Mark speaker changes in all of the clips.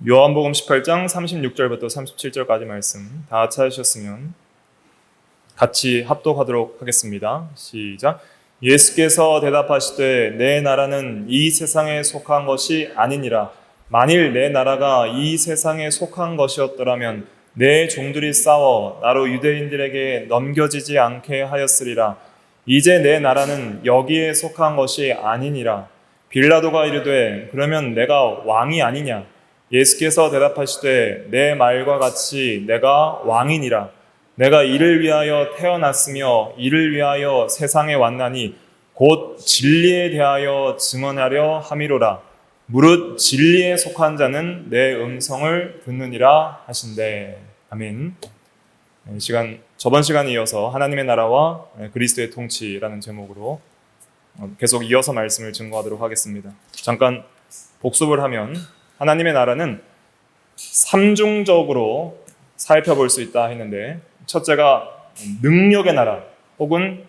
Speaker 1: 요한복음 18장 36절부터 37절까지 말씀 다 찾으셨으면 같이 합독하도록 하겠습니다. 시작. 예수께서 대답하시되 내 나라는 이 세상에 속한 것이 아니니라. 만일 내 나라가 이 세상에 속한 것이었더라면 내 종들이 싸워 나로 유대인들에게 넘겨지지 않게 하였으리라. 이제 내 나라는 여기에 속한 것이 아니니라. 빌라도가 이르되 그러면 내가 왕이 아니냐? 예수께서 대답하시되 내 말과 같이 내가 왕이니라. 내가 이를 위하여 태어났으며 이를 위하여 세상에 왔나니 곧 진리에 대하여 증언하려 함이로라. 무릇 진리에 속한 자는 내 음성을 듣느니라 하신대. 아멘. 저번 시간에 이어서 하나님의 나라와 그리스도의 통치라는 제목으로 계속 이어서 말씀을 증거하도록 하겠습니다. 잠깐 복습을 하면 하나님의 나라는 삼중적으로 살펴볼 수 있다 했는데, 첫째가 능력의 나라 혹은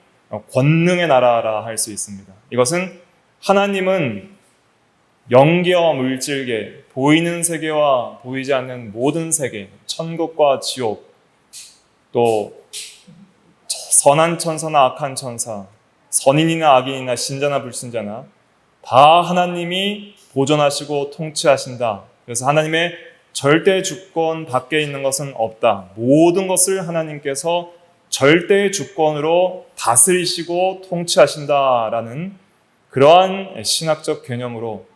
Speaker 1: 권능의 나라라 할 수 있습니다. 이것은 하나님은 영계와 물질계, 보이는 세계와 보이지 않는 모든 세계, 천국과 지옥, 또 선한 천사나 악한 천사, 선인이나 악인이나 신자나 불신자나 다 하나님이 보존하시고 통치하신다. 그래서 하나님의 절대 주권 밖에 있는 것은 없다. 모든 것을 하나님께서 절대 주권으로 다스리시고 통치하신다라는 그러한 신학적 개념으로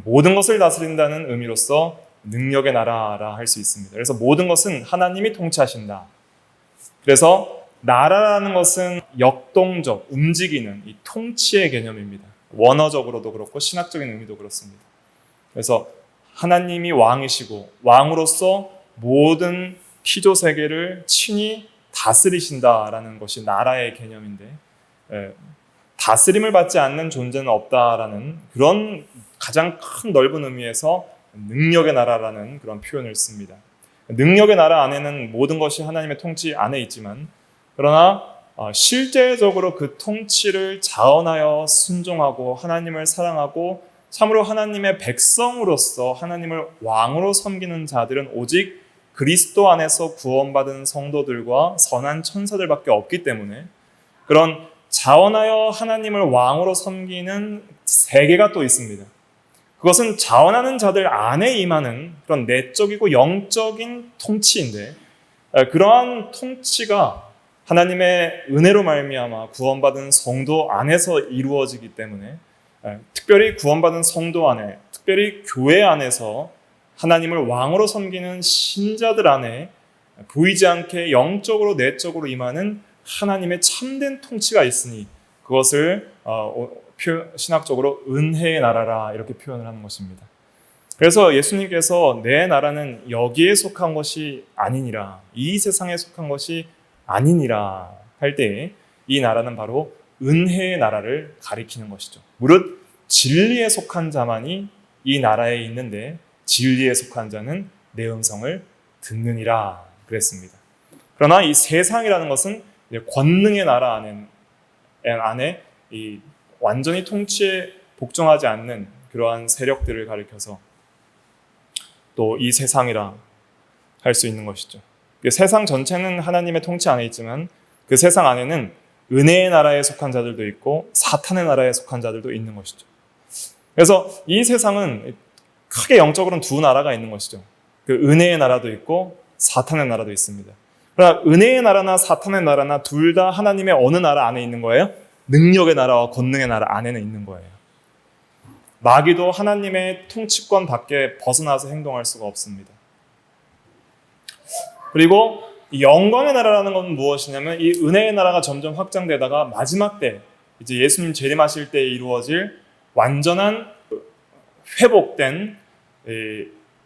Speaker 1: 모든 것을 다스린다는 의미로서 능력의 나라라 할 수 있습니다. 그래서 모든 것은 하나님이 통치하신다. 그래서 나라라는 것은 역동적, 움직이는 이 통치의 개념입니다. 원어적으로도 그렇고 신학적인 의미도 그렇습니다. 그래서 하나님이 왕이시고 왕으로서 모든 피조 세계를 친히 다스리신다라는 것이 나라의 개념인데, 다스림을 받지 않는 존재는 없다라는 그런 가장 큰 넓은 의미에서 능력의 나라라는 그런 표현을 씁니다. 능력의 나라 안에는 모든 것이 하나님의 통치 안에 있지만, 그러나 실제적으로 그 통치를 자원하여 순종하고 하나님을 사랑하고 참으로 하나님의 백성으로서 하나님을 왕으로 섬기는 자들은 오직 그리스도 안에서 구원받은 성도들과 선한 천사들밖에 없기 때문에, 그런 자원하여 하나님을 왕으로 섬기는 세계가 또 있습니다. 그것은 자원하는 자들 안에 임하는 그런 내적이고 영적인 통치인데, 그러한 통치가 하나님의 은혜로 말미암아 구원받은 성도 안에서 이루어지기 때문에, 특별히 구원받은 성도 안에, 특별히 교회 안에서 하나님을 왕으로 섬기는 신자들 안에 보이지 않게 영적으로 내적으로 임하는 하나님의 참된 통치가 있으니 그것을 신학적으로 은혜의 나라라 이렇게 표현을 하는 것입니다. 그래서 예수님께서 내 나라는 여기에 속한 것이 아니니라, 이 세상에 속한 것이 아니니라 할 때 이 나라는 바로 은혜의 나라를 가리키는 것이죠. 무릇 진리에 속한 자만이 이 나라에 있는데 진리에 속한 자는 내 음성을 듣느니라 그랬습니다. 그러나 이 세상이라는 것은 권능의 나라 안에 이 완전히 통치에 복종하지 않는 그러한 세력들을 가리켜서 또 이 세상이라 할 수 있는 것이죠. 세상 전체는 하나님의 통치 안에 있지만 그 세상 안에는 은혜의 나라에 속한 자들도 있고 사탄의 나라에 속한 자들도 있는 것이죠. 그래서 이 세상은 크게 영적으로는 두 나라가 있는 것이죠. 그 은혜의 나라도 있고 사탄의 나라도 있습니다. 그러나 은혜의 나라나 사탄의 나라나 둘 다 하나님의 어느 나라 안에 있는 거예요? 능력의 나라와 권능의 나라 안에는 있는 거예요. 마귀도 하나님의 통치권 밖에 벗어나서 행동할 수가 없습니다. 그리고 이 영광의 나라라는 건 무엇이냐면, 이 은혜의 나라가 점점 확장되다가 마지막 때 이제 예수님 재림하실 때 이루어질 완전한 회복된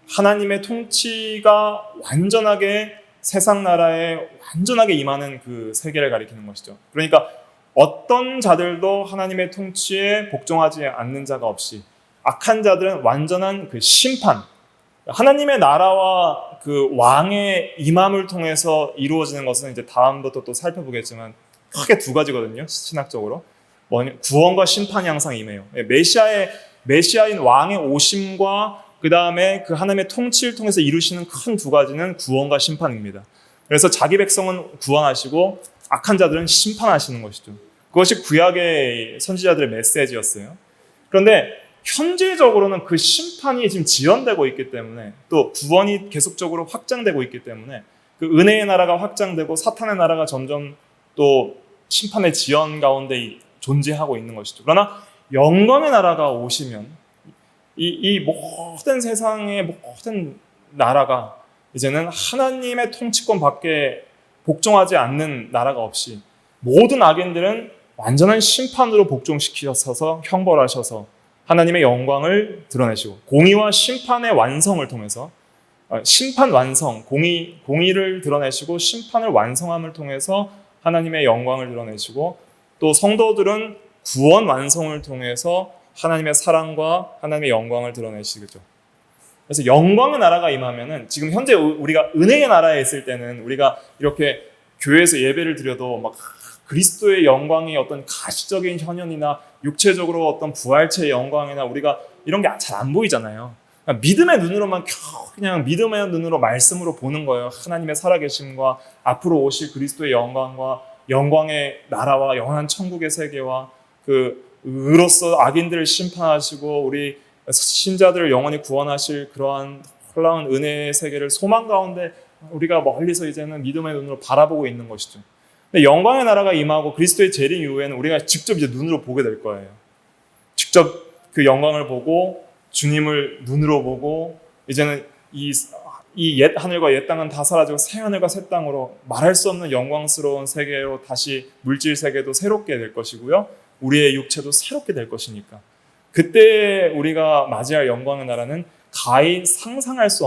Speaker 1: 하나님의 통치가 완전하게 세상 나라에 완전하게 임하는 그 세계를 가리키는 것이죠. 그러니까 어떤 자들도 하나님의 통치에 복종하지 않는 자가 없이 악한 자들은 완전한 그 심판, 하나님의 나라와 그 왕의 임함을 통해서 이루어지는 것은 이제 다음부터 또 살펴보겠지만 크게 두 가지거든요. 신학적으로 구원과 심판이 항상 임해요. 메시아인 왕의 오심과 그 다음에 그 하나님의 통치를 통해서 이루시는 큰 두 가지는 구원과 심판입니다. 그래서 자기 백성은 구원하시고 악한 자들은 심판하시는 것이죠. 그것이 구약의 선지자들의 메시지였어요. 그런데 현재적으로는 그 심판이 지금 지연되고 있기 때문에, 또 구원이 계속적으로 확장되고 있기 때문에 그 은혜의 나라가 확장되고 사탄의 나라가 점점 또 심판의 지연 가운데 존재하고 있는 것이죠. 그러나 영광의 나라가 오시면 이 모든 세상의 모든 나라가 이제는 하나님의 통치권 밖에 복종하지 않는 나라가 없이 모든 악인들은 완전한 심판으로 복종시키셔서 형벌하셔서 하나님의 영광을 드러내시고, 공의와 심판의 완성을 통해서 심판 완성, 공의를 드러내시고 심판을 완성함을 통해서 하나님의 영광을 드러내시고, 또 성도들은 구원 완성을 통해서 하나님의 사랑과 하나님의 영광을 드러내시겠죠. 그래서 영광의 나라가 임하면은, 지금 현재 우리가 은혜의 나라에 있을 때는 우리가 이렇게 교회에서 예배를 드려도 막 그리스도의 영광이 어떤 가시적인 현현이나 육체적으로 어떤 부활체의 영광이나 우리가 이런 게 잘 안 보이잖아요. 그러니까 믿음의 눈으로만 그냥 믿음의 눈으로 말씀으로 보는 거예요. 하나님의 살아계심과 앞으로 오실 그리스도의 영광과 영광의 나라와 영원한 천국의 세계와 그 의로서 악인들을 심판하시고 우리 신자들을 영원히 구원하실 그러한 놀라운 은혜의 세계를 소망 가운데 우리가 멀리서 이제는 믿음의 눈으로 바라보고 있는 것이죠. 근데 영광의 나라가 임하고 그리스도의 재림 이후에는 우리가 직접 이제 눈으로 보게 될 거예요. 직접 그 영광을 보고 주님을 눈으로 보고, 이제는 이 옛 하늘과 옛 땅은 다 사라지고 새 하늘과 새 땅으로 말할 수 없는 영광스러운 세계로 다시 물질 세계도 새롭게 될 것이고요. 우리의 육체도 새롭게 될 것이니까 그때 우리가 맞이할 영광의 나라는 가히 상상할 수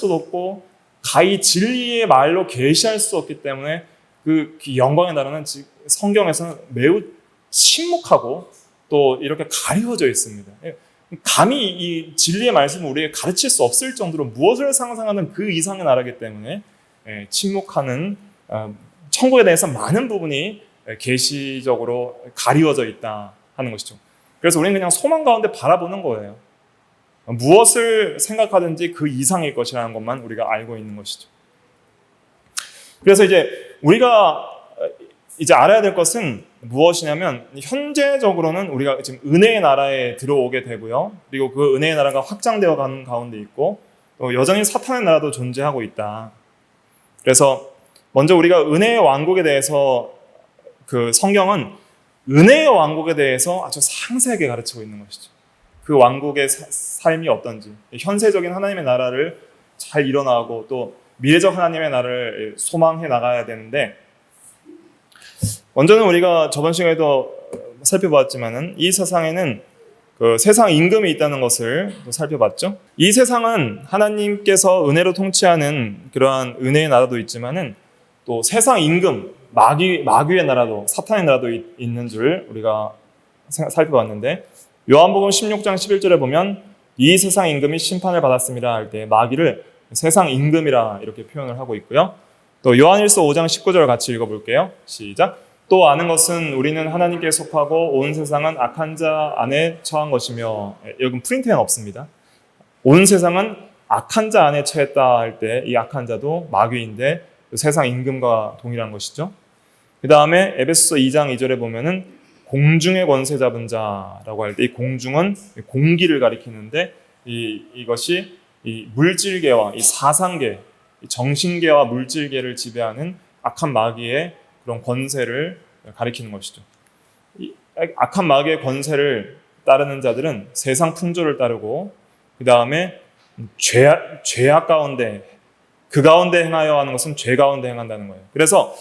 Speaker 1: 없고 가히 진리의 말로 계시할 수 없기 때문에 그 영광의 나라는 성경에서는 매우 침묵하고 또 이렇게 가리워져 있습니다. 감히 이 진리의 말씀을 우리에게 가르칠 수 없을 정도로 무엇을 상상하는 그 이상의 나라이기 때문에 침묵하는, 천국에 대해서 많은 부분이 계시적으로 가리워져 있다 하는 것이죠. 그래서 우리는 그냥 소망 가운데 바라보는 거예요. 무엇을 생각하든지 그 이상일 것이라는 것만 우리가 알고 있는 것이죠. 그래서 이제 우리가 이제 알아야 될 것은 무엇이냐면, 현재적으로는 우리가 지금 은혜의 나라에 들어오게 되고요. 그리고 그 은혜의 나라가 확장되어 가는 가운데 있고, 또 여전히 사탄의 나라도 존재하고 있다. 그래서 먼저 우리가 은혜의 왕국에 대해서, 그 성경은 은혜의 왕국에 대해서 아주 상세하게 가르치고 있는 것이죠. 그 왕국의 삶이 어떤지, 현세적인 하나님의 나라를 잘 일어나고 또 미래적 하나님의 나라를 소망해 나가야 되는데, 먼저는 우리가 저번 시간에도 살펴봤지만은 이 세상에는 그 세상 임금이 있다는 것을 또 살펴봤죠. 이 세상은 하나님께서 은혜로 통치하는 그러한 은혜의 나라도 있지만은 또 세상 임금, 마귀의 나라도, 사탄의 나라도 있는 줄 우리가 살펴봤는데, 요한복음 16장 11절에 보면 이 세상 임금이 심판을 받았습니다 할 때 마귀를 세상 임금이라 이렇게 표현을 하고 있고요. 또 요한일서 5장 19절을 같이 읽어볼게요. 시작. 또 아는 것은 우리는 하나님께 속하고 온 세상은 악한 자 안에 처한 것이며, 여기 프린트에는 없습니다. 온 세상은 악한 자 안에 처했다 할 때 이 악한 자도 마귀인데 세상 임금과 동일한 것이죠. 그 다음에 에베소서 2장 2절에 보면은 공중의 권세 잡은 자라고 할 때 이 공중은 공기를 가리키는데, 이것이 이 물질계와 이 사상계, 정신계와 물질계를 지배하는 악한 마귀의 그런 권세를 가리키는 것이죠. 이 악한 마귀의 권세를 따르는 자들은 세상 풍조를 따르고, 그 다음에 죄악 가운데, 그 가운데 행하여 하는 것은 죄 가운데 행한다는 거예요. 그래서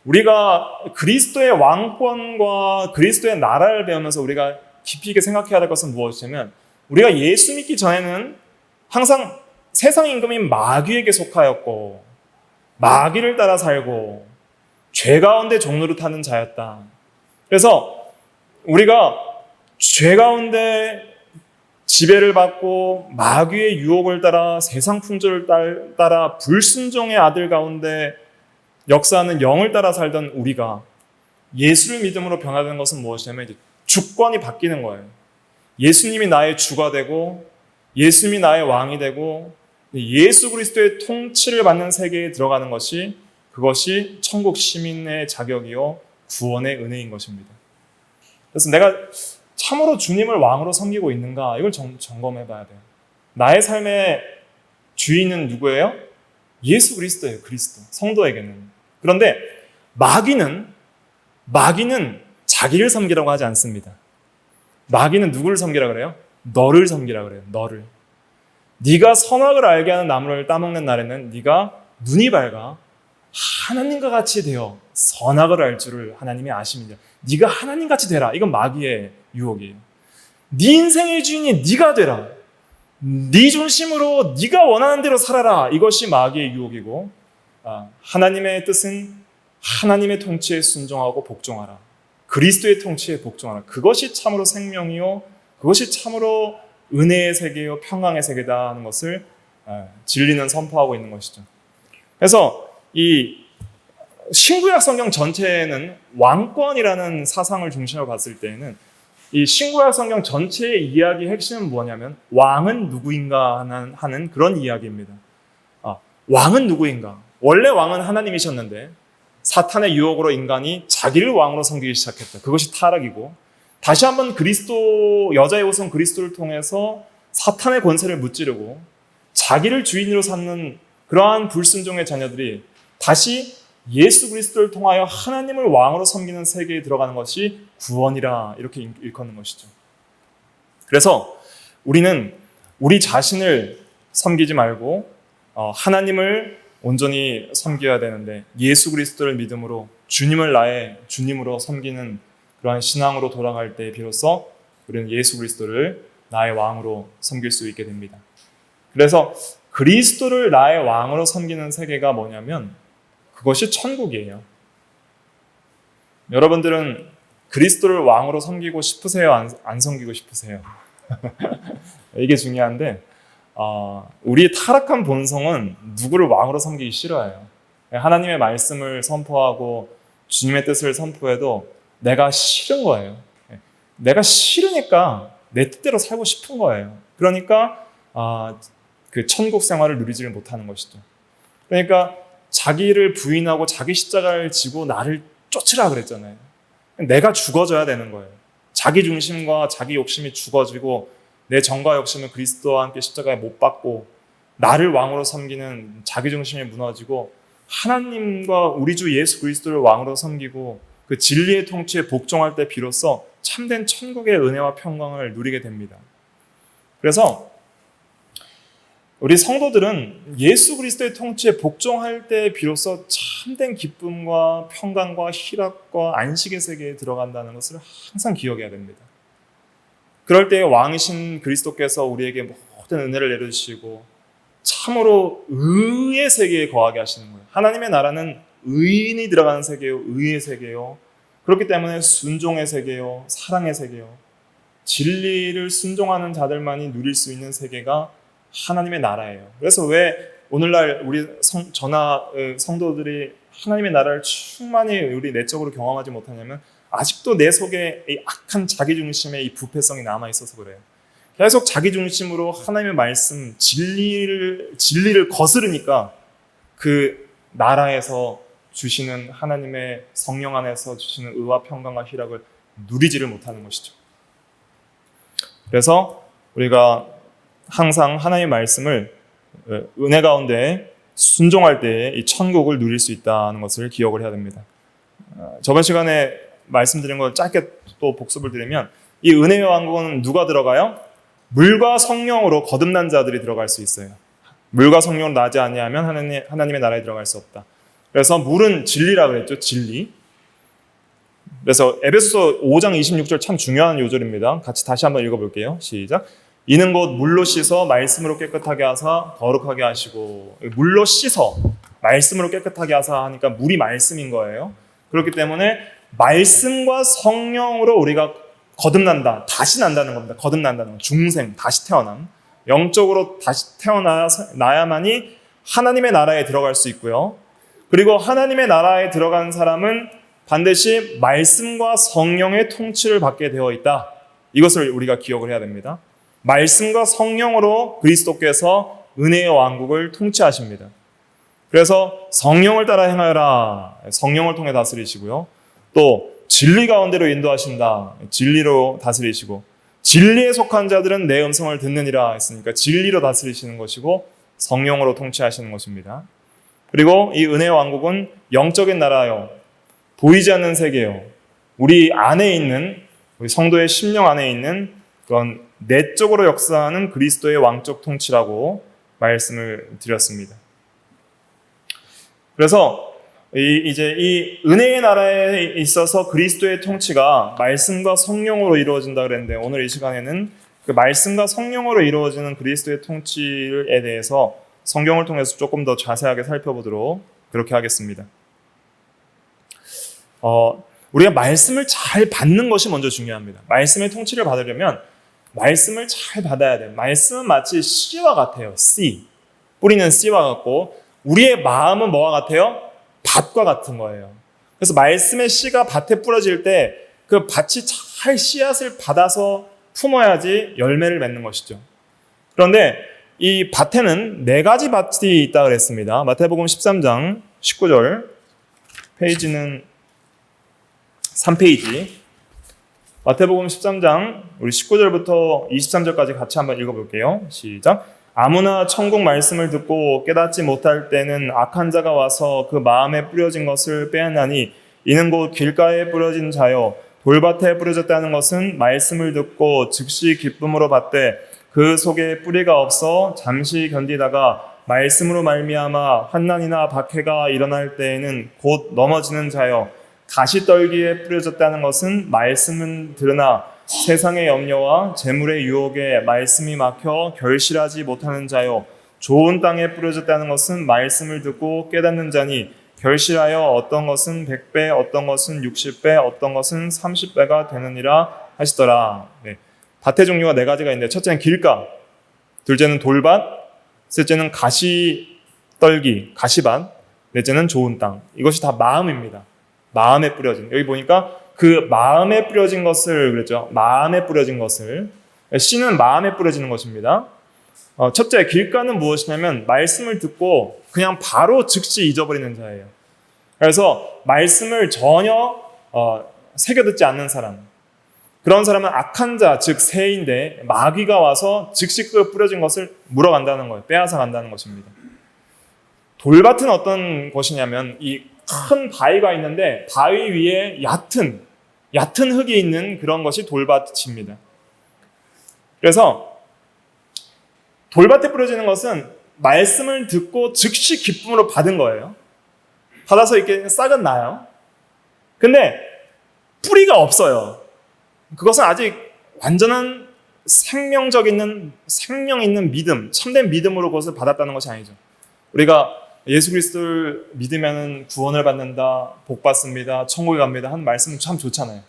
Speaker 1: 우리가 그리스도의 왕권과 그리스도의 나라를 배우면서 우리가 깊이 있게 생각해야 될 것은 무엇이냐면, 우리가 예수 믿기 전에는 항상 세상 임금인 마귀에게 속하였고 마귀를 따라 살고 죄 가운데 종로를 타는 자였다. 그래서 우리가 죄 가운데 지배를 받고 마귀의 유혹을 따라 세상 풍조를 따라 불순종의 아들 가운데 역사하는 영을 따라 살던 우리가 예수를 믿음으로 변화되는 것은 무엇이냐면, 이제 주권이 바뀌는 거예요. 예수님이 나의 주가 되고 예수님이 나의 왕이 되고 예수 그리스도의 통치를 받는 세계에 들어가는 것이 그것이 천국 시민의 자격이요 구원의 은혜인 것입니다. 그래서 내가 참으로 주님을 왕으로 섬기고 있는가 이걸 점검해 봐야 돼요. 나의 삶의 주인은 누구예요? 예수 그리스도예요. 그리스도. 성도에게는. 그런데 마귀는 자기를 섬기라고 하지 않습니다. 마귀는 누구를 섬기라 그래요? 너를 섬기라 그래요. 너를. 네가 선악을 알게 하는 나무를 따먹는 날에는 네가 눈이 밝아 하나님과 같이 되어 선악을 알 줄을 하나님이 아십니다. 네가 하나님같이 되라. 이건 마귀의 유혹이에요. 네 인생의 주인이 네가 되라. 네 중심으로 네가 원하는 대로 살아라. 이것이 마귀의 유혹이고 하나님의 뜻은 하나님의 통치에 순종하고 복종하라. 그리스도의 통치에 복종하라. 그것이 참으로 생명이요 그것이 참으로 은혜의 세계요 평강의 세계다 하는 것을 진리는 선포하고 있는 것이죠. 그래서 이 신구약 성경 전체에는 왕권이라는 사상을 중심으로 봤을 때에는 이 신구약 성경 전체의 이야기의 핵심은 뭐냐면 왕은 누구인가 하는 그런 이야기입니다. 왕은 누구인가? 원래 왕은 하나님이셨는데 사탄의 유혹으로 인간이 자기를 왕으로 섬기기 시작했다. 그것이 타락이고 다시 한번 그리스도 여자의 후손 그리스도를 통해서 사탄의 권세를 무찌르고 자기를 주인으로 삼는 그러한 불순종의 자녀들이 다시 예수 그리스도를 통하여 하나님을 왕으로 섬기는 세계에 들어가는 것이 구원이라 이렇게 일컫는 것이죠. 그래서 우리는 우리 자신을 섬기지 말고 하나님을 온전히 섬겨야 되는데 예수 그리스도를 믿음으로 주님을 나의 주님으로 섬기는 그러한 신앙으로 돌아갈 때 비로소 우리는 예수 그리스도를 나의 왕으로 섬길 수 있게 됩니다. 그래서 그리스도를 나의 왕으로 섬기는 세계가 뭐냐면 그것이 천국이에요. 여러분들은 그리스도를 왕으로 섬기고 싶으세요? 안 섬기고 싶으세요? 이게 중요한데 우리의 타락한 본성은 누구를 왕으로 섬기기 싫어해요. 하나님의 말씀을 선포하고 주님의 뜻을 선포해도 내가 싫은 거예요. 내가 싫으니까 내 뜻대로 살고 싶은 거예요. 그러니까 그 천국 생활을 누리지를 못하는 것이죠. 그러니까 자기를 부인하고 자기 십자가를 지고 나를 쫓으라 그랬잖아요. 내가 죽어져야 되는 거예요. 자기 중심과 자기 욕심이 죽어지고 내 정과 욕심은 그리스도와 함께 십자가에 못 박고 나를 왕으로 섬기는 자기 중심이 무너지고 하나님과 우리 주 예수 그리스도를 왕으로 섬기고 그 진리의 통치에 복종할 때 비로소 참된 천국의 은혜와 평강을 누리게 됩니다. 그래서 우리 성도들은 예수 그리스도의 통치에 복종할 때 비로소 참된 기쁨과 평강과 희락과 안식의 세계에 들어간다는 것을 항상 기억해야 됩니다. 그럴 때 왕이신 그리스도께서 우리에게 모든 은혜를 내려주시고 참으로 의의 세계에 거하게 하시는 거예요. 하나님의 나라는 의인이 들어가는 세계요, 의의 세계요. 그렇기 때문에 순종의 세계요, 사랑의 세계요. 진리를 순종하는 자들만이 누릴 수 있는 세계가 하나님의 나라예요. 그래서 왜 오늘날 우리 성도들이 하나님의 나라를 충만히 우리 내적으로 경험하지 못하냐면 아직도 내 속에 이 악한 자기중심의 이 부패성이 남아있어서 그래요. 계속 자기중심으로 하나님의 말씀, 진리를 거스르니까 그 나라에서 주시는 하나님의 성령 안에서 주시는 의와 평강과 희락을 누리지를 못하는 것이죠. 그래서 우리가 항상 하나님의 말씀을 은혜 가운데 순종할 때 이 천국을 누릴 수 있다는 것을 기억을 해야 됩니다. 저번 시간에 말씀드린 걸 짧게 또 복습을 드리면 이 은혜의 왕국은 누가 들어가요? 물과 성령으로 거듭난 자들이 들어갈 수 있어요. 물과 성령으로 나지 아니하면 하나님의 나라에 들어갈 수 없다. 그래서 물은 진리라 그랬죠. 진리. 그래서 에베소서 5장 26절 참 중요한 요절입니다. 같이 다시 한번 읽어볼게요. 시작. 이는 곧 물로 씻어 말씀으로 깨끗하게 하사 거룩하게 하시고, 물로 씻어 말씀으로 깨끗하게 하사 하니까 물이 말씀인 거예요. 그렇기 때문에 말씀과 성령으로 우리가 거듭난다. 다시 난다는 겁니다. 거듭난다는 건 중생, 다시 태어남. 영적으로 다시 태어나야만이 하나님의 나라에 들어갈 수 있고요. 그리고 하나님의 나라에 들어간 사람은 반드시 말씀과 성령의 통치를 받게 되어 있다. 이것을 우리가 기억을 해야 됩니다. 말씀과 성령으로 그리스도께서 은혜의 왕국을 통치하십니다. 그래서 성령을 따라 행하여라. 성령을 통해 다스리시고요. 또 진리 가운데로 인도하신다. 진리로 다스리시고 진리에 속한 자들은 내 음성을 듣느니라 했으니까 진리로 다스리시는 것이고 성령으로 통치하시는 것입니다. 그리고 이 은혜의 왕국은 영적인 나라요. 보이지 않는 세계요. 우리 안에 있는 우리 성도의 심령 안에 있는 그런 내적으로 역사하는 그리스도의 왕적 통치라고 말씀을 드렸습니다. 그래서 이제 이 은혜의 나라에 있어서 그리스도의 통치가 말씀과 성령으로 이루어진다 그랬는데 오늘 이 시간에는 그 말씀과 성령으로 이루어지는 그리스도의 통치에 대해서 성경을 통해서 조금 더 자세하게 살펴보도록 그렇게 하겠습니다. 우리가 말씀을 잘 받는 것이 먼저 중요합니다. 말씀의 통치를 받으려면 말씀을 잘 받아야 돼요. 말씀은 마치 씨와 같아요. 씨. 뿌리는 씨와 같고 우리의 마음은 뭐와 같아요? 밭과 같은 거예요. 그래서 말씀의 씨가 밭에 뿌려질 때 그 밭이 잘 씨앗을 받아서 품어야지 열매를 맺는 것이죠. 그런데 이 밭에는 4가지 밭이 있다고 그랬습니다. 마태복음 13장 19절 페이지는 3페이지 마태복음 13장 우리 19절부터 23절까지 같이 한번 읽어볼게요. 시작. 아무나 천국 말씀을 듣고 깨닫지 못할 때는 악한 자가 와서 그 마음에 뿌려진 것을 빼앗나니 이는 곧 길가에 뿌려진 자요 돌밭에 뿌려졌다는 것은 말씀을 듣고 즉시 기쁨으로 받되 그 속에 뿌리가 없어 잠시 견디다가 말씀으로 말미암아 환난이나 박해가 일어날 때에는 곧 넘어지는 자요 가시떨기에 뿌려졌다는 것은 말씀은 들으나 세상의 염려와 재물의 유혹에 말씀이 막혀 결실하지 못하는 자요 좋은 땅에 뿌려졌다는 것은 말씀을 듣고 깨닫는 자니 결실하여 어떤 것은 100배, 어떤 것은 60배, 어떤 것은 30배가 되느니라 하시더라. 네. 밭의 종류가 4가지가 있는데 첫째는 길가, 둘째는 돌밭, 셋째는 가시떨기, 가시밭, 넷째는 좋은 땅. 이것이 다 마음입니다. 마음에 뿌려진. 여기 보니까 그 마음에 뿌려진 것을 그랬죠. 마음에 뿌려진 것을. 씨는 마음에 뿌려지는 것입니다. 첫째, 길가는 무엇이냐면 말씀을 듣고 그냥 바로 즉시 잊어버리는 자예요. 그래서 말씀을 전혀 새겨듣지 않는 사람. 그런 사람은 악한 자, 즉 새인데 마귀가 와서 즉시 그 뿌려진 것을 물어간다는 거예요. 빼앗아 간다는 것입니다. 돌밭은 어떤 것이냐면 이 큰 바위가 있는데 바위 위에 얕은 흙이 있는 그런 것이 돌밭입니다. 그래서 돌밭에 뿌려지는 것은 말씀을 듣고 즉시 기쁨으로 받은 거예요. 받아서 이렇게 싹은 나요. 근데 뿌리가 없어요. 그것은 아직 완전한 생명 있는 믿음, 참된 믿음으로 그것을 받았다는 것이 아니죠. 우리가 예수 그리스도를 믿으면 구원을 받는다, 복 받습니다, 천국에 갑니다 하는 말씀은 참 좋잖아요.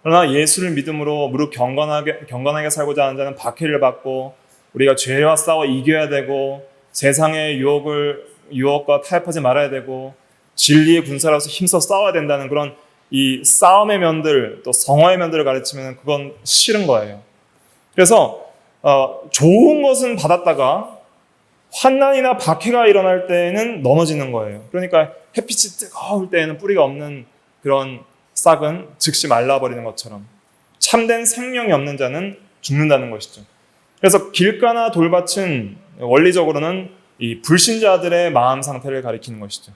Speaker 1: 그러나 예수를 믿음으로 무릇 경건하게 살고자 하는 자는 박해를 받고 우리가 죄와 싸워 이겨야 되고 세상의 유혹과 타협하지 말아야 되고 진리의 군사로서 힘써 싸워야 된다는 그런 이 싸움의 면들 또 성화의 면들을 가르치면 그건 싫은 거예요. 그래서 좋은 것은 받았다가 환난이나 박해가 일어날 때에는 넘어지는 거예요. 그러니까 햇빛이 뜨거울 때에는 뿌리가 없는 그런 싹은 즉시 말라버리는 것처럼 참된 생명이 없는 자는 죽는다는 것이죠. 그래서 길가나 돌밭은 원리적으로는 이 불신자들의 마음 상태를 가리키는 것이죠.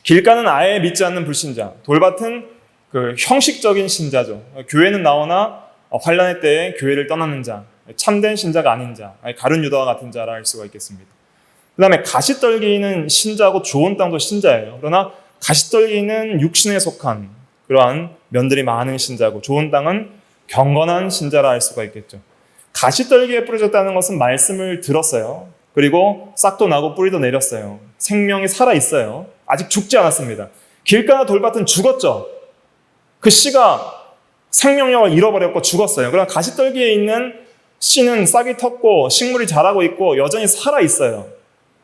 Speaker 1: 길가는 아예 믿지 않는 불신자, 돌밭은 그 형식적인 신자죠. 교회는 나오나 환난의 때에 교회를 떠나는 자, 참된 신자가 아닌 자, 가룟 유다와 같은 자라 할 수가 있겠습니다. 그 다음에 가시떨기는 신자고 좋은 땅도 신자예요. 그러나 가시떨기는 육신에 속한 그러한 면들이 많은 신자고 좋은 땅은 경건한 신자라 할 수가 있겠죠. 가시떨기에 뿌려졌다는 것은 말씀을 들었어요. 그리고 싹도 나고 뿌리도 내렸어요. 생명이 살아있어요. 아직 죽지 않았습니다. 길가나 돌밭은 죽었죠. 그 씨가 생명력을 잃어버렸고 죽었어요. 그러나 가시떨기에 있는 씨는 싹이 텄고 식물이 자라고 있고 여전히 살아있어요.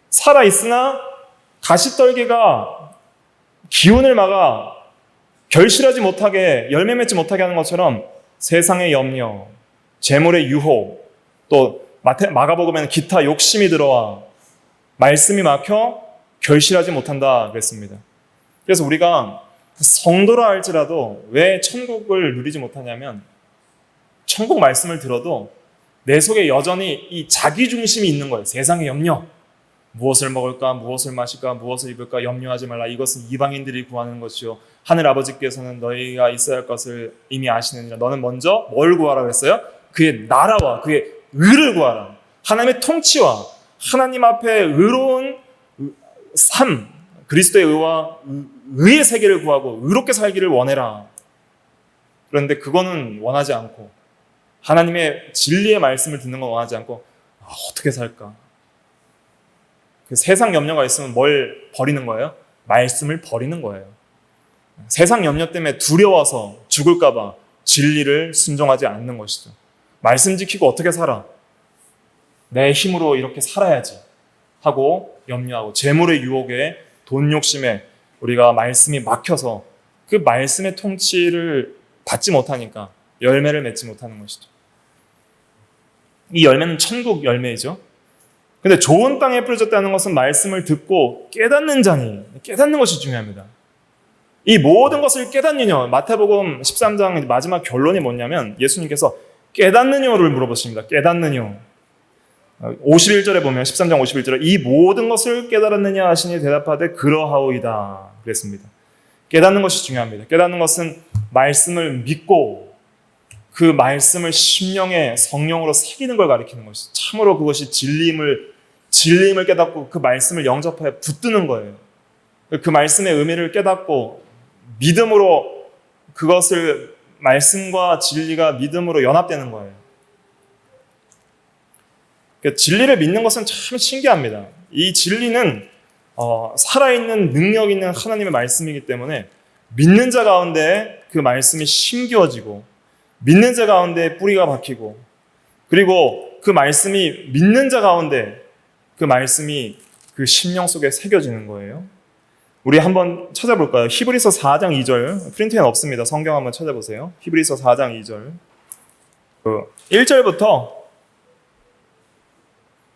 Speaker 1: 살아있으나 가시떨기가 기운을 막아 결실하지 못하게 열매 맺지 못하게 하는 것처럼 세상의 염려, 재물의 유혹, 또 마가복음에는 기타 욕심이 들어와 말씀이 막혀 결실하지 못한다 그랬습니다. 그래서 우리가 성도라 할지라도 왜 천국을 누리지 못하냐면 천국 말씀을 들어도 내 속에 여전히 이 자기 중심이 있는 거예요. 세상의 염려, 무엇을 먹을까, 무엇을 마실까, 무엇을 입을까 염려하지 말라. 이것은 이방인들이 구하는 것이요 하늘 아버지께서는 너희가 있어야 할 것을 이미 아시느니라. 너는 먼저 뭘 구하라 그랬어요? 그의 나라와 그의 의를 구하라. 하나님의 통치와 하나님 앞에 의로운 삶, 그리스도의 의와 의의 세계를 구하고 의롭게 살기를 원해라. 그런데 그거는 원하지 않고 하나님의 진리의 말씀을 듣는 건 원하지 않고 어떻게 살까? 그 세상 염려가 있으면 뭘 버리는 거예요? 말씀을 버리는 거예요. 세상 염려 때문에 두려워서 죽을까 봐 진리를 순종하지 않는 것이죠. 말씀 지키고 어떻게 살아? 내 힘으로 이렇게 살아야지 하고 염려하고 재물의 유혹에 돈 욕심에 우리가 말씀이 막혀서 그 말씀의 통치를 받지 못하니까 열매를 맺지 못하는 것이죠. 이 열매는 천국 열매이죠. 근데 좋은 땅에 뿌려졌다는 것은 말씀을 듣고 깨닫는 자니, 깨닫는 것이 중요합니다. 이 모든 것을 깨닫느냐, 마태복음 13장 마지막 결론이 뭐냐면 예수님께서 깨닫느냐를 물어보십니다. 깨닫느냐. 51절에 보면 13장 51절에 이 모든 것을 깨달았느냐 하시니 대답하되 그러하오이다 그랬습니다. 깨닫는 것이 중요합니다. 깨닫는 것은 말씀을 믿고 그 말씀을 심령에 성령으로 새기는 걸 가리키는 것이죠. 참으로 그것이 진리임을 깨닫고 그 말씀을 영접하여 붙드는 거예요. 그 말씀의 의미를 깨닫고 믿음으로 그것을 말씀과 진리가 믿음으로 연합되는 거예요. 진리를 믿는 것은 참 신기합니다. 이 진리는 살아있는 능력 있는 하나님의 말씀이기 때문에 믿는 자 가운데 그 말씀이 심겨지고 믿는 자 가운데 뿌리가 박히고 그리고 그 말씀이 믿는 자 가운데 그 말씀이 그 심령 속에 새겨지는 거예요. 우리 한번 찾아볼까요? 히브리서 4장 2절 프린트에는 없습니다. 성경 한번 찾아보세요. 히브리서 4장 2절 1절부터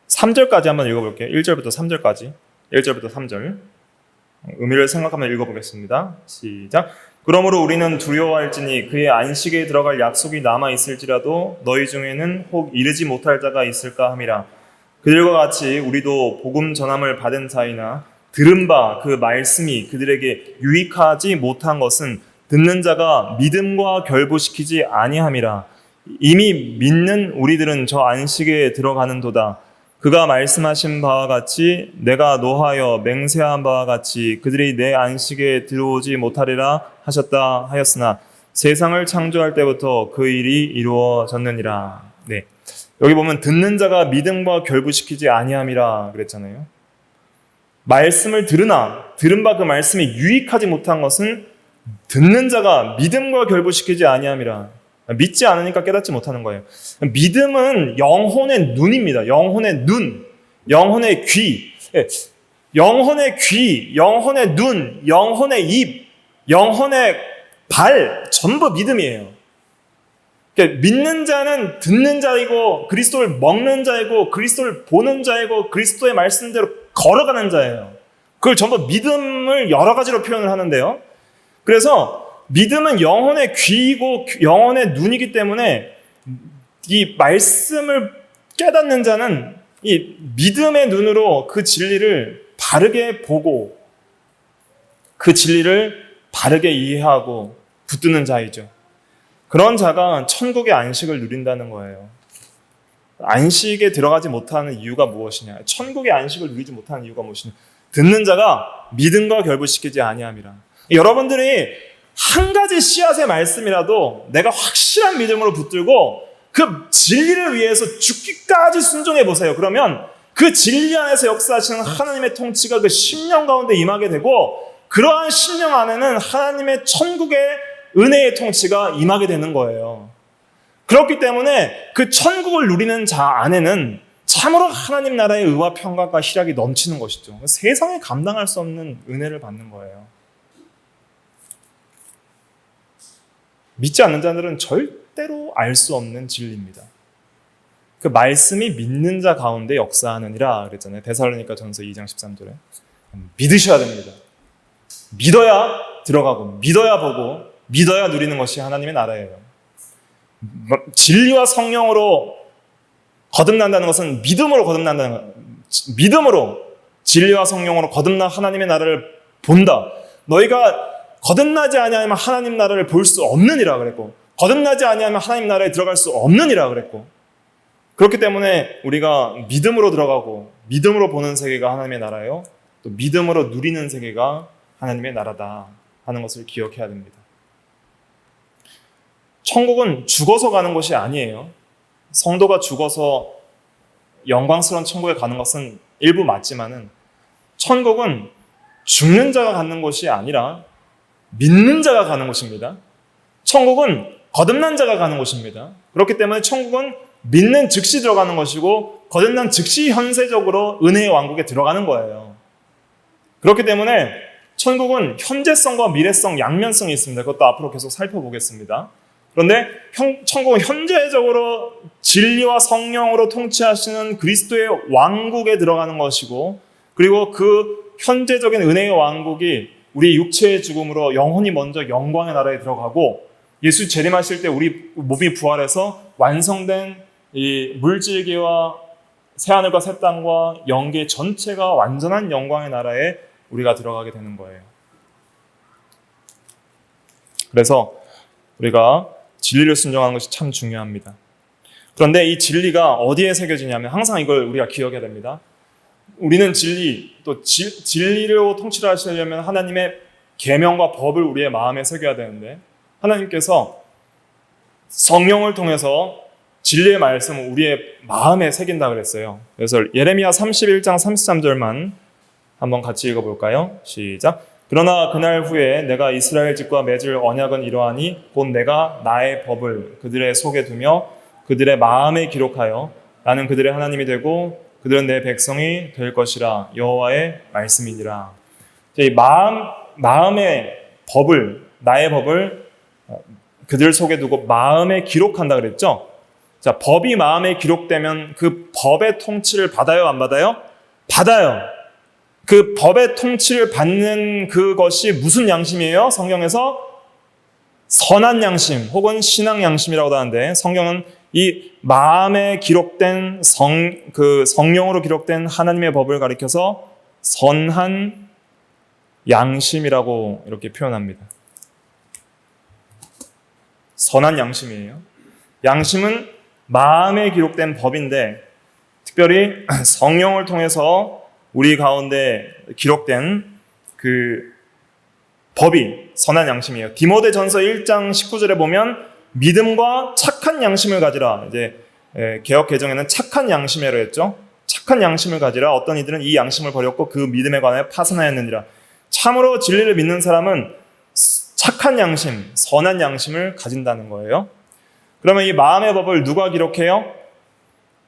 Speaker 1: 3절까지 한번 읽어볼게요. 1절부터 3절까지 1절부터 3절 의미를 생각하며 읽어보겠습니다. 시작. 그러므로 우리는 두려워할지니 그의 안식에 들어갈 약속이 남아있을지라도 너희 중에는 혹 이르지 못할 자가 있을까 함이라. 그들과 같이 우리도 복음 전함을 받은 자이나 들은 바 그 말씀이 그들에게 유익하지 못한 것은 듣는 자가 믿음과 결부시키지 아니함이라. 이미 믿는 우리들은 저 안식에 들어가는도다. 그가 말씀하신 바와 같이 내가 노하여 맹세한 바와 같이 그들이 내 안식에 들어오지 못하리라 하셨다 하였으나 세상을 창조할 때부터 그 일이 이루어졌느니라. 네. 여기 보면 듣는 자가 믿음과 결부시키지 아니함이라 그랬잖아요. 말씀을 들으나 들은 바 그 말씀이 유익하지 못한 것은 듣는 자가 믿음과 결부시키지 아니함이라. 믿지 않으니까 깨닫지 못하는 거예요. 믿음은 영혼의 눈입니다. 영혼의 눈, 영혼의 귀, 영혼의 귀, 영혼의 눈, 영혼의 입, 영혼의 발, 전부 믿음이에요. 믿는 자는 듣는 자이고 그리스도를 먹는 자이고 그리스도를 보는 자이고 그리스도의 말씀대로 걸어가는 자예요. 그걸 전부 믿음을 여러 가지로 표현을 하는데요. 그래서 믿음은 영혼의 귀이고 영혼의 눈이기 때문에 이 말씀을 깨닫는 자는 이 믿음의 눈으로 그 진리를 바르게 보고 그 진리를 바르게 이해하고 붙드는 자이죠. 그런 자가 천국의 안식을 누린다는 거예요. 안식에 들어가지 못하는 이유가 무엇이냐? 천국의 안식을 누리지 못하는 이유가 무엇이냐? 듣는 자가 믿음과 결부시키지 아니함이라. 여러분들이 한 가지 씨앗의 말씀이라도 내가 확실한 믿음으로 붙들고 그 진리를 위해서 죽기까지 순종해 보세요. 그러면 그 진리 안에서 역사하시는 하나님의 통치가 그 심령 가운데 임하게 되고 그러한 심령 안에는 하나님의 천국의 은혜의 통치가 임하게 되는 거예요. 그렇기 때문에 그 천국을 누리는 자 안에는 참으로 하나님 나라의 의와 평강과 희락이 넘치는 것이죠. 세상에 감당할 수 없는 은혜를 받는 거예요. 믿지 않는 자들은 절대로 알 수 없는 진리입니다. 그 말씀이 믿는 자 가운데 역사하느니라 그랬잖아요. 데살로니가 전서 2장 13절에. 믿으셔야 됩니다. 믿어야 들어가고, 믿어야 보고, 믿어야 누리는 것이 하나님의 나라예요. 진리와 성령으로 거듭난다는 것은 믿음으로 거듭난다는, 믿음으로 진리와 성령으로 거듭나 하나님의 나라를 본다. 너희가 거듭나지 아니하면 하나님 나라를 볼 수 없느니라 그랬고, 거듭나지 아니하면 하나님 나라에 들어갈 수 없느니라 그랬고, 그렇기 때문에 우리가 믿음으로 들어가고 믿음으로 보는 세계가 하나님의 나라요, 또 믿음으로 누리는 세계가 하나님의 나라다 하는 것을 기억해야 됩니다. 천국은 죽어서 가는 곳이 아니에요. 성도가 죽어서 영광스러운 천국에 가는 것은 일부 맞지만은, 천국은 죽는 자가 가는 곳이 아니라 믿는 자가 가는 곳입니다. 천국은 거듭난 자가 가는 곳입니다. 그렇기 때문에 천국은 믿는 즉시 들어가는 것이고, 거듭난 즉시 현세적으로 은혜의 왕국에 들어가는 거예요. 그렇기 때문에 천국은 현재성과 미래성, 양면성이 있습니다. 그것도 앞으로 계속 살펴보겠습니다. 그런데 천국은 현재적으로 진리와 성령으로 통치하시는 그리스도의 왕국에 들어가는 것이고, 그리고 그 현재적인 은혜의 왕국이 우리 육체의 죽음으로 영혼이 먼저 영광의 나라에 들어가고, 예수 재림하실 때 우리 몸이 부활해서 완성된 이 물질계와 새하늘과 새 땅과 영계 전체가 완전한 영광의 나라에 우리가 들어가게 되는 거예요. 그래서 우리가 진리를 순종하는 것이 참 중요합니다. 그런데 이 진리가 어디에 새겨지냐면, 항상 이걸 우리가 기억해야 됩니다. 우리는 진리로 통치를 하시려면 하나님의 계명과 법을 우리의 마음에 새겨야 되는데, 하나님께서 성령을 통해서 진리의 말씀을 우리의 마음에 새긴다 그랬어요. 그래서 예레미야 31장 33절만 한번 같이 읽어볼까요? 시작. 그러나 그날 후에 내가 이스라엘 집과 맺을 언약은 이러하니 곧 내가 나의 법을 그들의 속에 두며 그들의 마음에 기록하여 나는 그들의 하나님이 되고 그들은 내 백성이 될 것이라. 여호와의 말씀이니라. 이 마음의 법을, 나의 법을 그들 속에 두고 마음에 기록한다 그랬죠? 자, 법이 마음에 기록되면 그 법의 통치를 받아요, 안 받아요? 받아요. 그 법의 통치를 받는 그것이 무슨 양심이에요? 성경에서 선한 양심 혹은 신앙 양심이라고 하는데, 성경은 이 마음에 기록된 성령으로 기록된 하나님의 법을 가리켜서 선한 양심이라고 이렇게 표현합니다. 선한 양심이에요. 양심은 마음에 기록된 법인데, 특별히 성령을 통해서 우리 가운데 기록된 그 법이 선한 양심이에요. 디모데전서 1장 19절에 보면 믿음과 착한 양심을 가지라. 이제 개역 개정에는 착한 양심이라고 했죠. 착한 양심을 가지라. 어떤 이들은 이 양심을 버렸고 그 믿음에 관하여 파선하였느니라. 참으로 진리를 믿는 사람은 착한 양심, 선한 양심을 가진다는 거예요. 그러면 이 마음의 법을 누가 기록해요?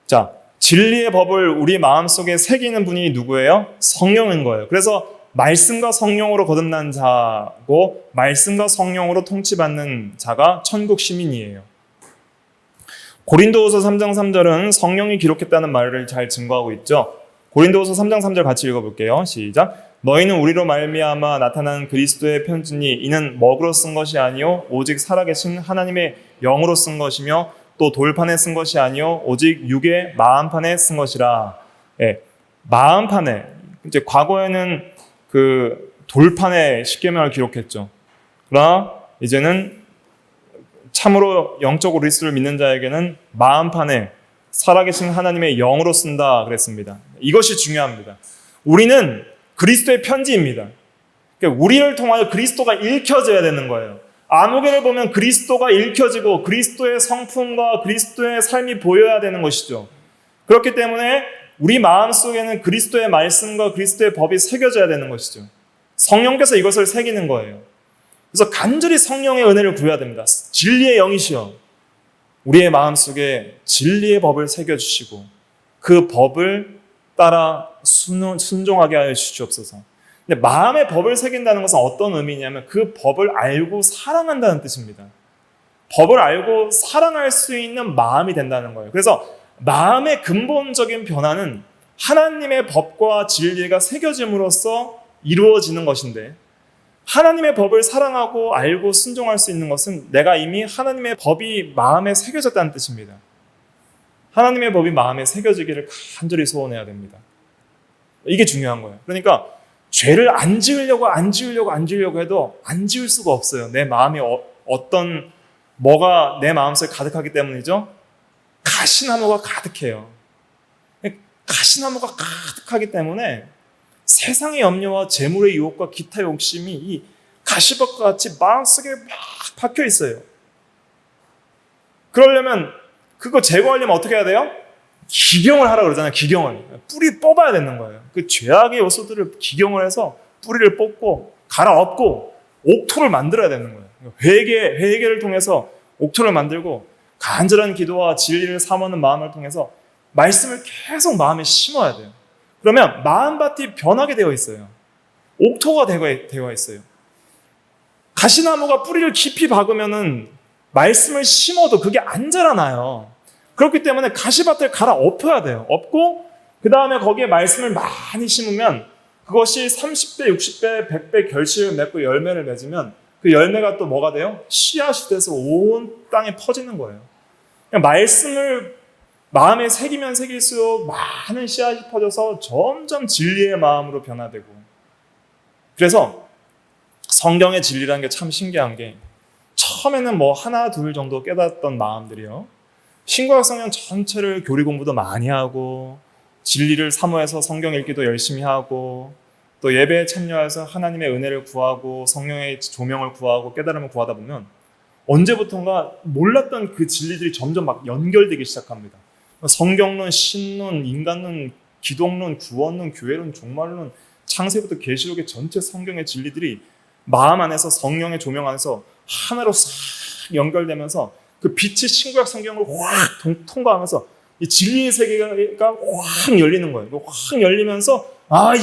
Speaker 1: 자, 진리의 법을 우리 마음속에 새기는 분이 누구예요? 성령인 거예요. 그래서 말씀과 성령으로 거듭난 자고 말씀과 성령으로 통치받는 자가 천국 시민이에요. 고린도후서 3장 3절은 성령이 기록했다는 말을 잘 증거하고 있죠. 고린도후서 3장 3절 같이 읽어볼게요. 시작. 너희는 우리로 말미암아 나타난 그리스도의 편지니 이는 먹으로 쓴 것이 아니요 오직 살아계신 하나님의 영으로 쓴 것이며 또 돌판에 쓴 것이 아니요 오직 육의 마음판에 쓴 것이라. 예, 마음판에, 이제 과거에는 그 돌판에 십계명을 기록했죠. 그러나 이제는 참으로 영적으로 그리스도를 믿는 자에게는 마음판에 살아계신 하나님의 영으로 쓴다 그랬습니다. 이것이 중요합니다. 우리는 그리스도의 편지입니다. 그러니까 우리를 통하여 그리스도가 읽혀져야 되는 거예요. 아무개를 보면 그리스도가 읽혀지고 그리스도의 성품과 그리스도의 삶이 보여야 되는 것이죠. 그렇기 때문에 우리 마음속에는 그리스도의 말씀과 그리스도의 법이 새겨져야 되는 것이죠. 성령께서 이것을 새기는 거예요. 그래서 간절히 성령의 은혜를 구해야 됩니다. 진리의 영이시여 우리의 마음속에 진리의 법을 새겨주시고 그 법을 따라 순종하게 하여 주시옵소서. 근데 마음의 법을 새긴다는 것은 어떤 의미냐면 그 법을 알고 사랑한다는 뜻입니다. 법을 알고 사랑할 수 있는 마음이 된다는 거예요. 그래서 마음의 근본적인 변화는 하나님의 법과 진리가 새겨짐으로써 이루어지는 것인데, 하나님의 법을 사랑하고 알고 순종할 수 있는 것은 내가 이미 하나님의 법이 마음에 새겨졌다는 뜻입니다. 하나님의 법이 마음에 새겨지기를 간절히 소원해야 됩니다. 이게 중요한 거예요. 그러니까 죄를 안 지으려고 해도 안 지을 수가 없어요. 내 마음에 어떤 뭐가 내 마음속에 가득하기 때문이죠. 가시나무가 가득해요. 가시나무가 가득하기 때문에 세상의 염려와 재물의 유혹과 기타 욕심이 이 가시밭과 같이 마음속에 막 박혀 있어요. 그러려면 그거 제거하려면 어떻게 해야 돼요? 기경을 하라고 그러잖아요. 기경을. 뿌리 뽑아야 되는 거예요. 그 죄악의 요소들을 기경을 해서 뿌리를 뽑고 갈아엎고 옥토를 만들어야 되는 거예요. 회개를 통해서 옥토를 만들고 간절한 기도와 진리를 사모하는 마음을 통해서 말씀을 계속 마음에 심어야 돼요. 그러면 마음밭이 변하게 되어 있어요. 옥토가 되어 있어요. 가시나무가 뿌리를 깊이 박으면은 말씀을 심어도 그게 안 자라나요. 그렇기 때문에 가시밭을 갈아엎어야 돼요. 엎고 그 다음에 거기에 말씀을 많이 심으면 그것이 30배, 60배, 100배 결실을 맺고 열매를 맺으면 그 열매가 또 뭐가 돼요? 씨앗이 돼서 온 땅에 퍼지는 거예요. 그냥 말씀을 마음에 새기면 새길수록 많은 씨앗이 퍼져서 점점 진리의 마음으로 변화되고, 그래서 성경의 진리라는 게 참 신기한 게 처음에는 뭐 하나 둘 정도 깨닫던 마음들이요, 신구약 성경 전체를 교리 공부도 많이 하고 진리를 사모해서 성경 읽기도 열심히 하고 또 예배에 참여해서 하나님의 은혜를 구하고 성령의 조명을 구하고 깨달음을 구하다 보면 언제부턴가 몰랐던 그 진리들이 점점 막 연결되기 시작합니다. 성경론, 신론, 인간론, 기독론, 구원론, 교회론, 종말론, 창세부터 계시록의 전체 성경의 진리들이 마음 안에서 성령의 조명 안에서 하나로 싹 연결되면서 그 빛이 신구약 성경을 확 통과하면서 이 진리의 세계가 확 열리는 거예요. 확 열리면서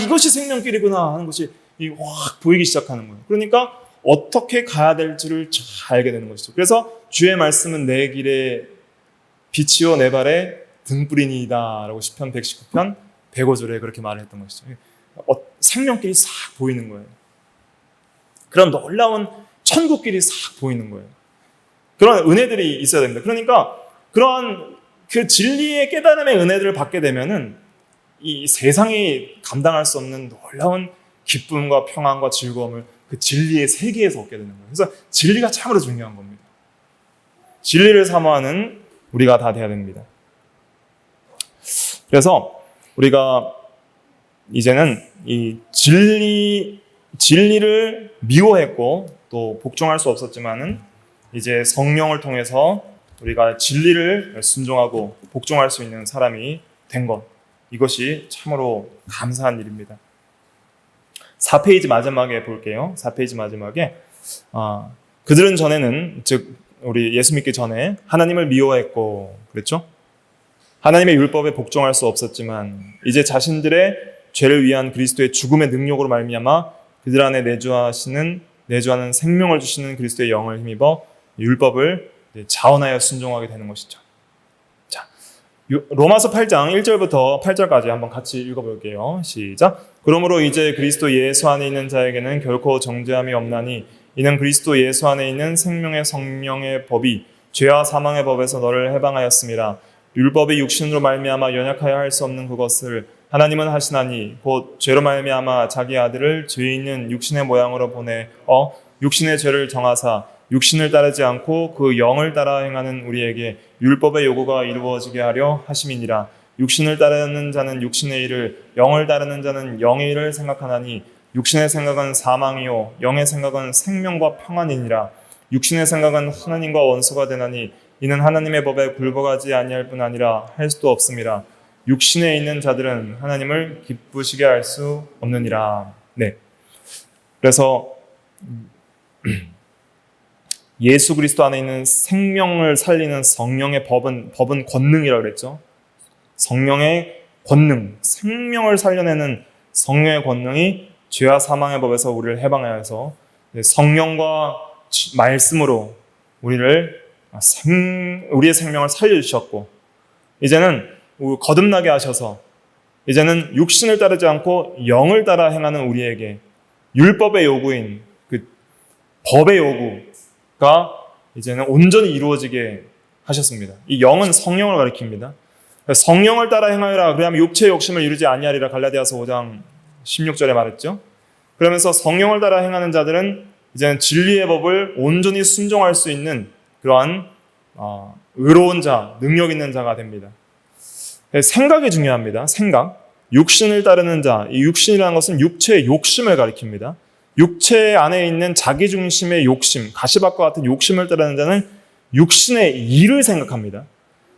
Speaker 1: 이것이 생명길이구나 하는 것이 확 보이기 시작하는 거예요. 그러니까 어떻게 가야 될지를 잘 알게 되는 것이죠. 그래서 주의 말씀은 내 길의 빛이요 내 발의 등불이니이다 라고 시편 119편 105절에 그렇게 말을 했던 것이죠. 생명길이 싹 보이는 거예요. 그런 놀라운 천국길이 싹 보이는 거예요. 그런 은혜들이 있어야 됩니다. 그러니까 그러한 그 진리의 깨달음의 은혜들을 받게 되면은 이 세상이 감당할 수 없는 놀라운 기쁨과 평안과 즐거움을 그 진리의 세계에서 얻게 되는 거예요. 그래서 진리가 참으로 중요한 겁니다. 진리를 사모하는 우리가 다 돼야 됩니다. 그래서 우리가 이제는 이 진리를 미워했고 또 복종할 수 없었지만은 이제 성령을 통해서 우리가 진리를 순종하고 복종할 수 있는 사람이 된 것, 이것이 참으로 감사한 일입니다. 4페이지 마지막에 볼게요. 4페이지 마지막에 그들은 전에는, 즉 우리 예수 믿기 전에 하나님을 미워했고 그랬죠? 하나님의 율법에 복종할 수 없었지만 이제 자신들의 죄를 위한 그리스도의 죽음의 능력으로 말미암아 그들 안에 내주하는 생명을 주시는 그리스도의 영을 힘입어 율법을 자원하여 순종하게 되는 것이죠. 자, 로마서 8장 1절부터 8절까지 한번 같이 읽어볼게요. 시작. 그러므로 이제 그리스도 예수 안에 있는 자에게는 결코 정죄함이 없나니 이는 그리스도 예수 안에 있는 생명의 성령의 법이 죄와 사망의 법에서 너를 해방하였음이라. 율법이 육신으로 말미암아 연약하여 할 수 없는 그것을 하나님은 하시나니 곧 죄로 말미암아 자기 아들을 죄 있는 육신의 모양으로 보내어 육신의 죄를 정하사 육신을 따르지 않고 그 영을 따라 행하는 우리에게 율법의 요구가 이루어지게 하려 하심이니라. 육신을 따르는 자는 육신의 일을, 영을 따르는 자는 영의 일을 생각하나니 육신의 생각은 사망이요 영의 생각은 생명과 평안이니라. 육신의 생각은 하나님과 원수가 되나니 이는 하나님의 법에 굴복하지 아니할 뿐 아니라 할 수도 없음이라. 육신에 있는 자들은 하나님을 기쁘시게 할 수 없느니라. 네. 그래서 예수 그리스도 안에 있는 생명을 살리는 성령의 법은 권능이라고 그랬죠. 성령의 권능, 생명을 살려내는 성령의 권능이 죄와 사망의 법에서 우리를 해방하여서 성령과 말씀으로 우리를 우리의 생명을 살려주셨고, 이제는 거듭나게 하셔서 이제는 육신을 따르지 않고 영을 따라 행하는 우리에게 율법의 요구인 그 법의 요구가 이제는 온전히 이루어지게 하셨습니다. 이 영은 성령을 가리킵니다. 성령을 따라 행하여라. 그래야만 육체의 욕심을 이루지 아니하리라. 갈라디아서 5장 16절에 말했죠. 그러면서 성령을 따라 행하는 자들은 이제는 진리의 법을 온전히 순종할 수 있는 그러한 의로운 자, 능력 있는 자가 됩니다. 생각이 중요합니다. 생각. 육신을 따르는 자, 이 육신이라는 것은 육체의 욕심을 가리킵니다. 육체 안에 있는 자기중심의 욕심, 가시밭과 같은 욕심을 따르는 자는 육신의 일을 생각합니다.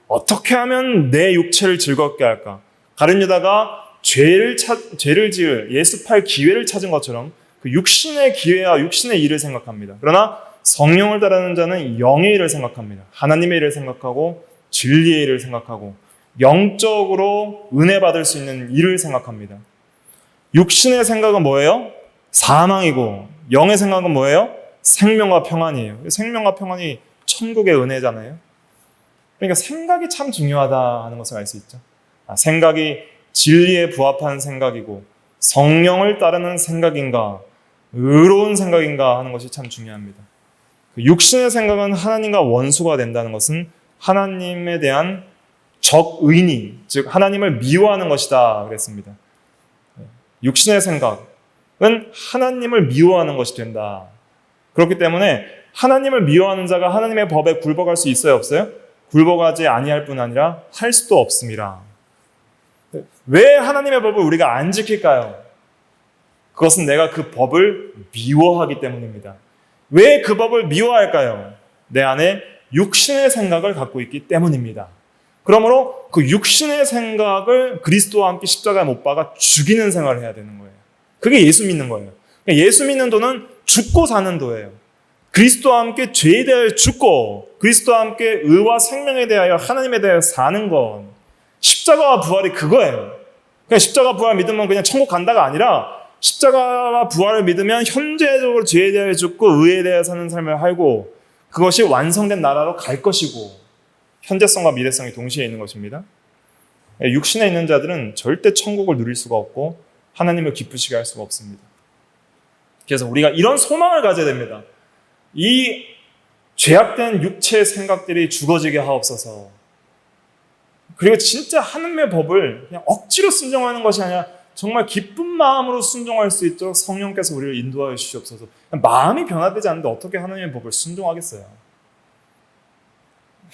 Speaker 1: 어떻게 하면 내 육체를 즐겁게 할까? 가룟유다가 죄를 지을 예습할 기회를 찾은 것처럼 그 육신의 기회와 육신의 일을 생각합니다. 그러나 성령을 따르는 자는 영의 일을 생각합니다. 하나님의 일을 생각하고 진리의 일을 생각하고 영적으로 은혜 받을 수 있는 일을 생각합니다. 육신의 생각은 뭐예요? 사망이고 영의 생각은 뭐예요? 생명과 평안이에요. 생명과 평안이 천국의 은혜잖아요. 그러니까 생각이 참 중요하다 하는 것을 알 수 있죠. 생각이 진리에 부합한 생각이고 성령을 따르는 생각인가 의로운 생각인가 하는 것이 참 중요합니다. 육신의 생각은 하나님과 원수가 된다는 것은 하나님에 대한 적의니, 즉 하나님을 미워하는 것이다 그랬습니다. 육신의 생각은 하나님을 미워하는 것이 된다. 그렇기 때문에 하나님을 미워하는 자가 하나님의 법에 굴복할 수 있어요, 없어요? 굴복하지 아니할 뿐 아니라 할 수도 없습니다. 왜 하나님의 법을 우리가 안 지킬까요? 그것은 내가 그 법을 미워하기 때문입니다. 왜 그 법을 미워할까요? 내 안에 육신의 생각을 갖고 있기 때문입니다. 그러므로 그 육신의 생각을 그리스도와 함께 십자가에 못 박아 죽이는 생활을 해야 되는 거예요. 그게 예수 믿는 거예요. 예수 믿는 도는 죽고 사는 도예요. 그리스도와 함께 죄에 대하여 죽고 그리스도와 함께 의와 생명에 대하여 하나님에 대하여 사는 것. 십자가와 부활이 그거예요. 그냥 십자가 부활 믿으면 그냥 천국 간다가 아니라 십자가와 부활을 믿으면 현재적으로 죄에 대하여 죽고 의에 대하여 사는 삶을 살고 그것이 완성된 나라로 갈 것이고 현재성과 미래성이 동시에 있는 것입니다. 육신에 있는 자들은 절대 천국을 누릴 수가 없고 하나님을 기쁘시게 할 수가 없습니다. 그래서 우리가 이런 소망을 가져야 됩니다. 이 죄악된 육체의 생각들이 죽어지게 하옵소서. 그리고 진짜 하나님의 법을 그냥 억지로 순종하는 것이 아니라 정말 기쁜 마음으로 순종할 수 있도록 성령께서 우리를 인도하여 주시옵소서. 마음이 변화되지 않는데 어떻게 하나님의 법을 순종하겠어요?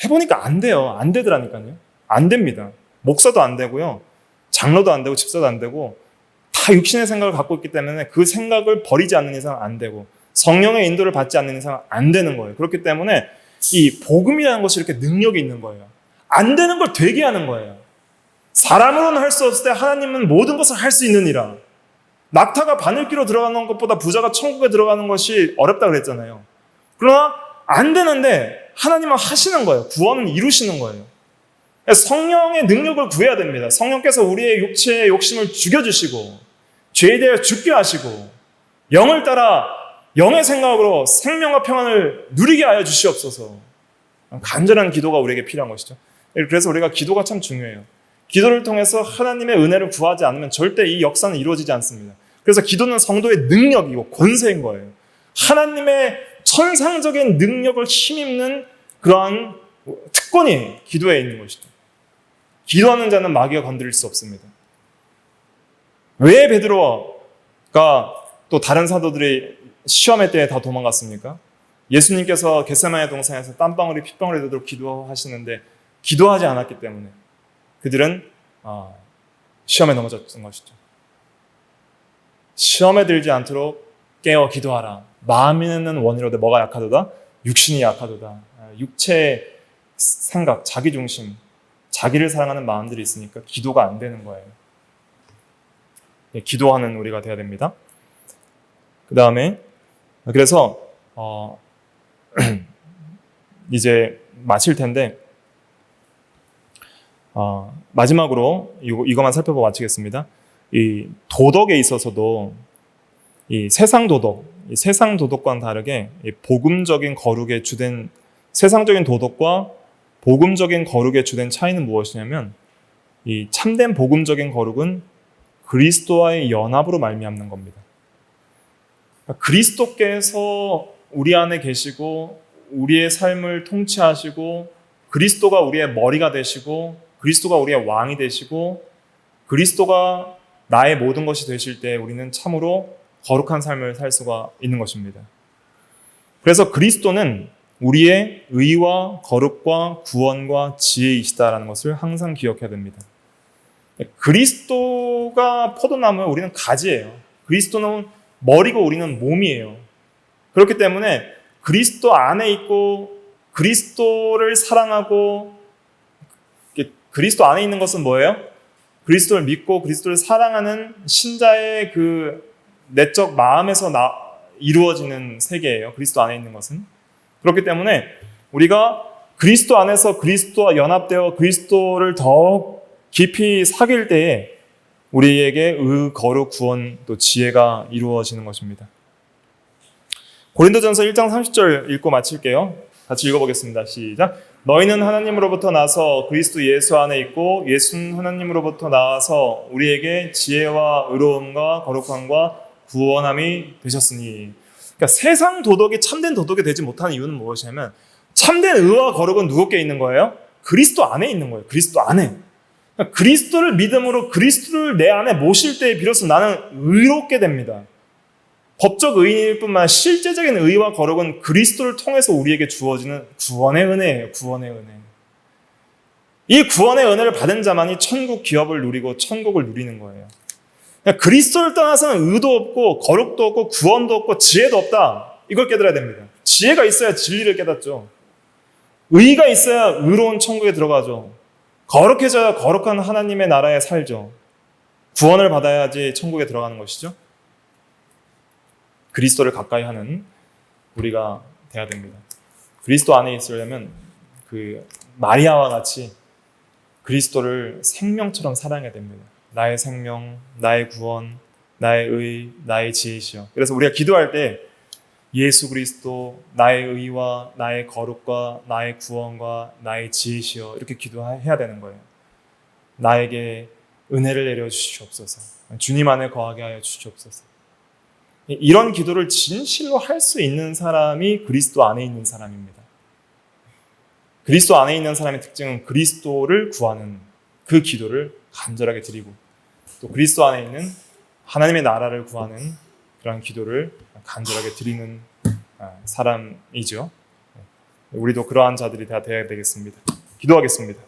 Speaker 1: 해보니까 안 돼요. 안 되더라니까요. 안 됩니다. 목사도 안 되고요. 장로도 안 되고 집사도 안 되고 다 육신의 생각을 갖고 있기 때문에 그 생각을 버리지 않는 이상 안 되고 성령의 인도를 받지 않는 이상 안 되는 거예요. 그렇기 때문에 이 복음이라는 것이 이렇게 능력이 있는 거예요. 안 되는 걸 되게 하는 거예요. 사람으로는 할 수 없을 때 하나님은 모든 것을 할 수 있느니라. 낙타가 바늘귀로 들어가는 것보다 부자가 천국에 들어가는 것이 어렵다 그랬잖아요. 그러나 안 되는데 하나님은 하시는 거예요. 구원은 이루시는 거예요. 성령의 능력을 구해야 됩니다. 성령께서 우리의 육체의 욕심을 죽여주시고 죄에 대해 죽게 하시고 영을 따라 영의 생각으로 생명과 평안을 누리게 하여 주시옵소서. 간절한 기도가 우리에게 필요한 것이죠. 그래서 우리가 기도가 참 중요해요. 기도를 통해서 하나님의 은혜를 구하지 않으면 절대 이 역사는 이루어지지 않습니다. 그래서 기도는 성도의 능력이고 권세인 거예요. 하나님의 천상적인 능력을 힘입는 그러한 특권이 기도에 있는 것이죠. 기도하는 자는 마귀가 건드릴 수 없습니다. 왜 베드로가 또 다른 사도들이 시험의 때에 다 도망갔습니까? 예수님께서 겟세마네 동산에서 땀방울이 핏방울이 되도록 기도하시는데 기도하지 않았기 때문에 그들은 시험에 넘어졌던 것이죠. 시험에 들지 않도록 깨어 기도하라. 마음이 있는 원이로되 뭐가 약하도다? 육신이 약하도다. 육체의 생각, 자기중심, 자기를 사랑하는 마음들이 있으니까 기도가 안 되는 거예요. 기도하는 우리가 돼야 됩니다. 그 다음에 그래서 이제 마칠 텐데 마지막으로 이것만 살펴보고 마치겠습니다. 이 도덕에 있어서도 이 세상 도덕과는 다르게 이 복음적인 거룩의 주된 세상적인 도덕과 복음적인 거룩의 주된 차이는 무엇이냐면 이 참된 복음적인 거룩은 그리스도와의 연합으로 말미암는 겁니다. 그러니까 그리스도께서 우리 안에 계시고 우리의 삶을 통치하시고 그리스도가 우리의 머리가 되시고 그리스도가 우리의 왕이 되시고 그리스도가 나의 모든 것이 되실 때 우리는 참으로 거룩한 삶을 살 수가 있는 것입니다. 그래서 그리스도는 우리의 의와 거룩과 구원과 지혜이시다라는 것을 항상 기억해야 됩니다. 그리스도가 포도나무에 우리는 가지예요. 그리스도는 머리고 우리는 몸이에요. 그렇기 때문에 그리스도 안에 있고 그리스도를 사랑하고 그리스도 안에 있는 것은 뭐예요? 그리스도를 믿고 그리스도를 사랑하는 신자의 그 내적 마음에서 이루어지는 세계예요. 그리스도 안에 있는 것은. 그렇기 때문에 우리가 그리스도 안에서 그리스도와 연합되어 그리스도를 더 깊이 사귈 때에 우리에게 의, 거룩, 구원, 또 지혜가 이루어지는 것입니다. 고린도전서 1장 30절 읽고 마칠게요. 같이 읽어보겠습니다. 시작. 너희는 하나님으로부터 나서 그리스도 예수 안에 있고 예수는 하나님으로부터 나와서 우리에게 지혜와 의로움과 거룩함과 구원함이 되셨으니. 그러니까 세상 도덕이 참된 도덕이 되지 못하는 이유는 무엇이냐면 참된 의와 거룩은 누구께 있는 거예요? 그리스도 안에 있는 거예요. 그리스도 안에. 그러니까 그리스도를 믿음으로 그리스도를 내 안에 모실 때에 비로소 나는 의롭게 됩니다. 법적 의인일 뿐만 아니라 실제적인 의와 거룩은 그리스도를 통해서 우리에게 주어지는 구원의 은혜예요. 구원의 은혜. 이 구원의 은혜를 받은 자만이 천국 기업을 누리고 천국을 누리는 거예요. 그리스도를 떠나서는 의도 없고 거룩도 없고 구원도 없고 지혜도 없다. 이걸 깨달아야 됩니다. 지혜가 있어야 진리를 깨닫죠. 의가 있어야 의로운 천국에 들어가죠. 거룩해져야 거룩한 하나님의 나라에 살죠. 구원을 받아야지 천국에 들어가는 것이죠. 그리스도를 가까이 하는 우리가 돼야 됩니다. 그리스도 안에 있으려면 그 마리아와 같이 그리스도를 생명처럼 사랑해야 됩니다. 나의 생명, 나의 구원, 나의 의, 나의 지혜시여. 그래서 우리가 기도할 때 예수 그리스도, 나의 의와 나의 거룩과 나의 구원과 나의 지혜시여 이렇게 기도해야 되는 거예요. 나에게 은혜를 내려주시옵소서. 주님 안에 거하게 하여 주시옵소서. 이런 기도를 진실로 할 수 있는 사람이 그리스도 안에 있는 사람입니다. 그리스도 안에 있는 사람의 특징은 그리스도를 구하는 그 기도를 간절하게 드리고 또 그리스도 안에 있는 하나님의 나라를 구하는 그런 기도를 간절하게 드리는 사람이죠. 우리도 그러한 자들이 다 되어야 되겠습니다. 기도하겠습니다.